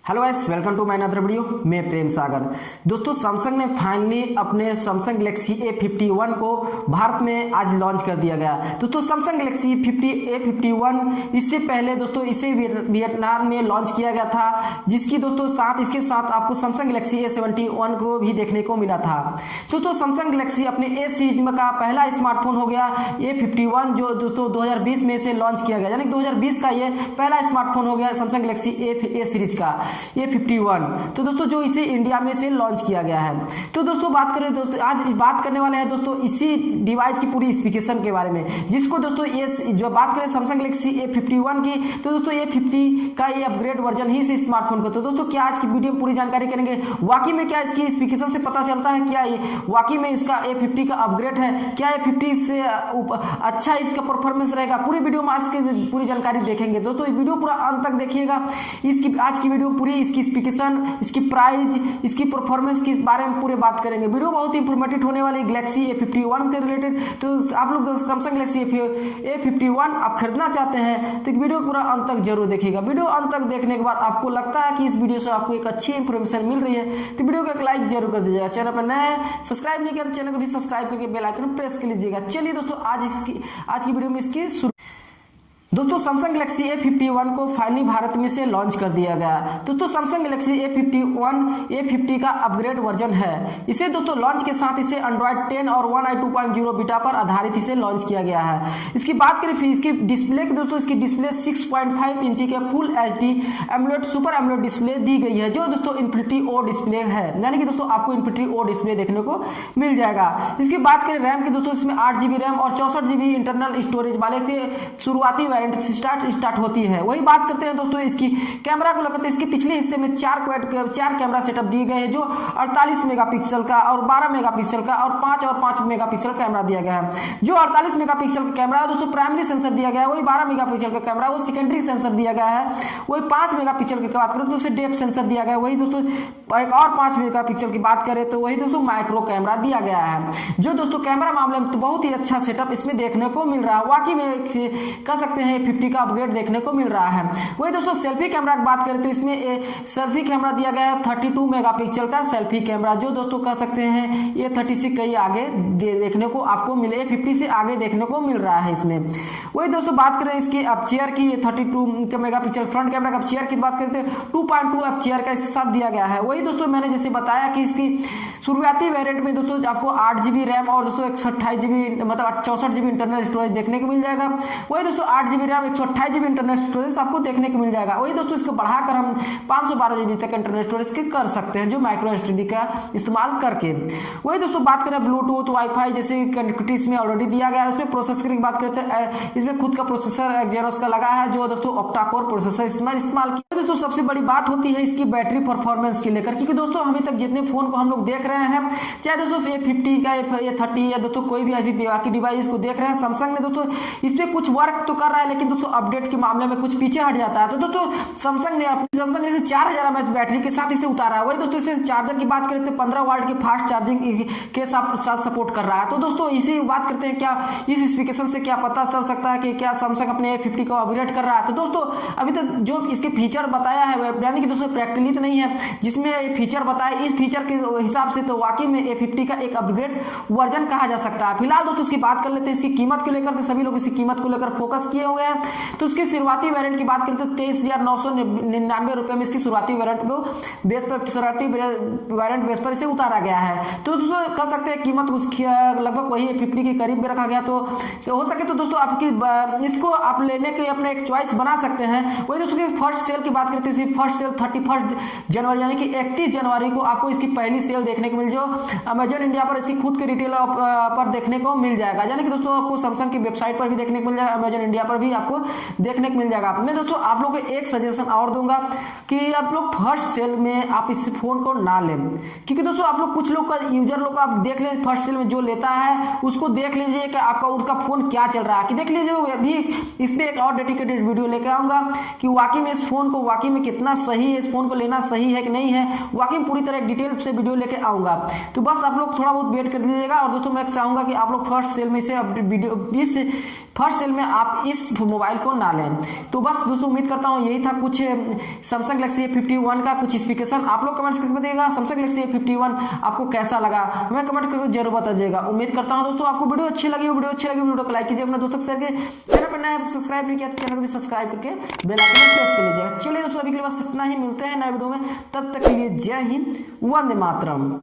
Hello guys, welcome to my another video. मैं प्रेम सागर। दोस्तों, Samsung ने फाइनली अपने सैमसंग गैलेक्सी A51 को भारत में आज लॉन्च कर दिया गया। दोस्तों, सैमसंग गैलेक्सी A51 इससे पहले दोस्तों इसे वियतनाम में लॉन्च किया गया था, जिसकी दोस्तों इसके साथ आपको सैमसंग गैलेक्सी A71 को भी देखने को मिला था। दोस्तों, सैमसंग गैलेक्सी अपने A सीरीज का पहला स्मार्टफोन हो गया A51, जो दोस्तों 2020 में से लॉन्च किया गया, यानी 2020 का ये पहला स्मार्टफोन हो गया सैमसंग गैलेक्सी A सीरीज का A51। तो दोस्तों जो इसे इंडिया में से लॉन्च किया गया है। तो दोस्तों बात करें, दोस्तों आज बात करने वाले हैं दोस्तों इसी डिवाइस की पूरी स्पेसिफिकेशन के बारे में, जिसको दोस्तों ये जो बात करें सैमसंग गैलेक्सी A51 की, तो दोस्तों A50 का ये अपग्रेड वर्जन ही इस स्मार्टफोन को। तो दोस्तों क्या आज की वीडियो में पूरी जानकारी करेंगे, वाकई में क्या इसकी स्पेसिफिकेशन से पता चलता है, क्या वाकई में इसका A50 का अपग्रेड है, क्या A50 से अच्छा इसका परफॉर्मेंस रहेगा। पूरी वीडियो में आज की पूरी जानकारी देखेंगे। दोस्तों वीडियो पूरा अंत तक देखिएगा। इसकी आज की वीडियो पूरी इसकी स्पेसिफिकेशन, इसकी प्राइस, इसकी परफॉर्मेंस के बारे में पूरे बात करेंगे। वीडियो बहुत ही इंफॉर्मेटिव होने वाली गैलेक्सी A51 के रिलेटेड। तो आप लोग सैमसंग गैलेक्सी A51 आप खरीदना चाहते हैं तो वीडियो पूरा अंत तक जरूर देखिएगा। वीडियो अंत तक देखने के बाद आपको लगता है कि इस वीडियो से आपको एक अच्छी इंफॉर्मेशन मिल रही है तो वीडियो को एक लाइक जरूर कर दीजिएगा। चैनल पर नए सब्सक्राइब नहीं किया तो चैनल को भी सब्सक्राइब करके बेल आइकन प्रेस कर लीजिएगा। चलिए दोस्तों आज की वीडियो में इसकी दोस्तों सैमसंग गैलेक्सी A51 को फाइनली भारत में से लॉन्च कर दिया गया। दोस्तों सैमसंग गैलेक्सी A50 का अपग्रेड वर्जन है। इसे दोस्तों लॉन्च के साथ इसे Android 10 और One UI 2.0 बीटा पर आधारित इसे लॉन्च किया गया है। इसकी बात करें फिर इसकी डिस्प्ले की, दोस्तों इसकी डिस्प्ले 6.5 इंची के full HD AMOLED super AMOLED display दी गई है, जो दोस्तों इन्फिनिटी ओ डिस्प्ले है, यानी कि दोस्तों आपको इन्फिनिटी ओ डिस्प्ले देखने को मिल जाएगा। इसकी बात करें रैम की, दोस्तों इसमें 8GB रैम और 64GB इंटरनल स्टोरेज वाले के शुरुआती स्टार्ट होती है। वही बात करते हैं दोस्तों इसकी कैमरा को लेकर। इसके पिछले हिस्से में चार कैमरा सेटअप दिए गए हैं, जो 48 मेगापिक्सल का और 12 मेगापिक्सल का और 5 मेगापिक्सल कैमरा दिया गया है। जो 48 मेगापिक्सल का कैमरा है दोस्तों प्राइमरी सेंसर दिया गया है, वही 12 मेगापिक्सल का कैमरा वो सेकेंडरी सेंसर दिया गया है। वही 5 मेगापिक्सल की बात करें तो उसे डेप्थ सेंसर दिया गया है। वही दोस्तों एक और 5 मेगापिक्सल की बात करें तो वही दोस्तों माइक्रो कैमरा दिया गया है, जो दोस्तों कैमरा मामले में तो बहुत ही अच्छा सेटअप इसमें देखने को मिल रहा है। वाकई में कह सकते हैं 50 का अपग्रेड देखने को मिल रहा है। वही दोस्तों सेल्फी कैमरा की बात करें तो इसमें सेल्फी कैमरा दिया गया है 32 मेगापिक्सल का सेल्फी कैमरा, जो दोस्तों कह सकते हैं ये 30 से कई आगे देखने को आपको मिले, 50 से आगे देखने को मिल रहा है इसमें। वही दोस्तों बात करें इसकी अपचेयर की, 32 मेगापिक्सल फ्रंट कैमरा का अपचेयर की बात करते हैं 2.2 अपचेयर का इसके साथ दिया गया है। वही दोस्तों मैंने जैसे बताया कि इसकी शुरुआती वेरिएंट में दोस्तों आपको 8GB रैम और दोस्तों 128GB मतलब 64GB इंटरनल स्टोरेज देखने को मिल जाएगा। वही दोस्तों 8GB RAM 128GB internal storage आपको देखने को मिल जाएगा। वही दोस्तों इसको बढ़ाकर हम 512GB तक इंटरनल स्टोरेज के कर सकते हैं, जो माइक्रो एसएसडी का इस्तेमाल करके। वही दोस्तों बात करें ब्लूटूथ वाईफाई जैसे कनेक्टिविटी इसमें ऑलरेडी दिया गया है। इसमें प्रोसेसर की बात करते हैं, इसमें खुद का प्रोसेसर एक्सेनोस का लगा है, जो दोस्तों ऑक्टा कोर प्रोसेसर इस्तेमाल किया। दोस्तों सबसे बड़ी बात होती है इसकी बैटरी परफॉर्मेंस की लेकर, क्योंकि दोस्तों अभी तक जितने फोन को हम लोग देख रहे हैं, चाहे दोस्तों A50 का A30 या दोस्तों कोई भी बाकी डिवाइस को देख रहे हैं, सैमसंग ने दोस्तों इसमें कुछ वर्क तो कर रहा है, लेकिन दोस्तों अपडेट के मामले में कुछ पीछे हट जाता है। तो दोस्तों सैमसंग ने इसे 4000 mAh बैटरी के साथ इसे उतारा है। वही दोस्तों इसे चार्जर की बात करें तो 15 वाट की फास्ट चार्जिंग के साथ सपोर्ट कर रहा है। तो दोस्तों इसी बात करते हैं, क्या इस स्पेसिफिकेशन से क्या पता चल सकता है कि क्या सैमसंग अपने A50 को अपग्रेड कर रहा है। तो दोस्तों अभी तक जो इसके फीचर बताया है यानी कि दोस्तों प्रैक्टिकली तो नहीं है जिसमें फीचर बताया, इस फीचर के हिसाब से तो वाकई में A50 का एक अपग्रेड वर्जन कहा जा सकता है। फिलहाल दोस्तों इसकी बात कर लेते हैं इसकी कीमत को लेकर। तो सभी लोग इसकी कीमत को लेकर फोकस किए हुए हैं। तो उसकी शुरुआती वेरिएंट की बात करें तो 23,999 रुपए में इसकी शुरुआती वेरिएंट को बेस पर इसे उतारा गया है। तो दोस्तों कह सकते हैं कीमत उसकी लगभग वही A50 के करीब में रखा गया। तो हो सके तो दोस्तों आपकी इसको आप लेने के अपने एक चॉइस बना सकते हैं। वही दोस्तों की फर्स्ट सेल की बात करते हैं, फर्स्ट सेल 31 जनवरी यानी कि 31 जनवरी को आपको इसकी पहली सेल देखने को मिल, जो अमेजन इंडिया पर इसकी खुद के रिटेल पर देखने को मिल जाएगा, यानी कि दोस्तों आपको सैमसंग की वेबसाइट पर भी देखने को मिल जाएगा, अमेजन इंडिया पर भी आपको देखने को मिल जाएगा। मैं दोस्तों आप लोगों को एक सजेशन और दूंगा कि आप लोग फर्स्ट सेल में आप इस फोन को ना लें, क्योंकि दोस्तों आप लोग कुछ लोग का यूजर लोग आप देख लें फर्स्ट सेल में जो लेता है उसको देख लीजिए कि आपका उसका फोन क्या चल रहा है, कि देख लीजिए अभी इस पे एक और डेडिकेटेड वीडियो लेकर आऊंगा कि वाकई में इस फोन को वाकई में कितना सही है, इस फोन को लेना सही है कि नहीं है, वाकई में पूरी तरह डिटेल से वीडियो लेके आऊंगा। तो बस आप लोग थोड़ा बहुत वेट कर लीजिएगा। और दोस्तों मैं चाहूंगा कि आप लोग फर्स्ट सेल में से वीडियो फर्स्ट सेल में आप इस मोबाइल को ना लें। तो बस दोस्तों उम्मीद करता हूँ यही था कुछ सैमसंग गैलेक्सी A51 का कुछ स्पेसिफिकेशन। आप लोग कमेंट्स करके बताइएगा सैमसंग गैलेक्सी A51 आपको कैसा लगा, हमें कमेंट करके जरूर बताइएगा। उम्मीद करता हूँ दोस्तों आपको वीडियो अच्छी लगी वीडियो को लाइक कीजिए, अपने दोस्तों के शेयर कीजिए, चैनल पर नया सब्सक्राइब नहीं किया तो चैनल को भी सब्सक्राइब करके बेल आइकन प्रेस कर लीजिएगा। चलिए दोस्तों अभी के लिए बस इतना ही, मिलते हैं नए वीडियो में, तब तक के लिए जय हिंद, वंदे मातरम।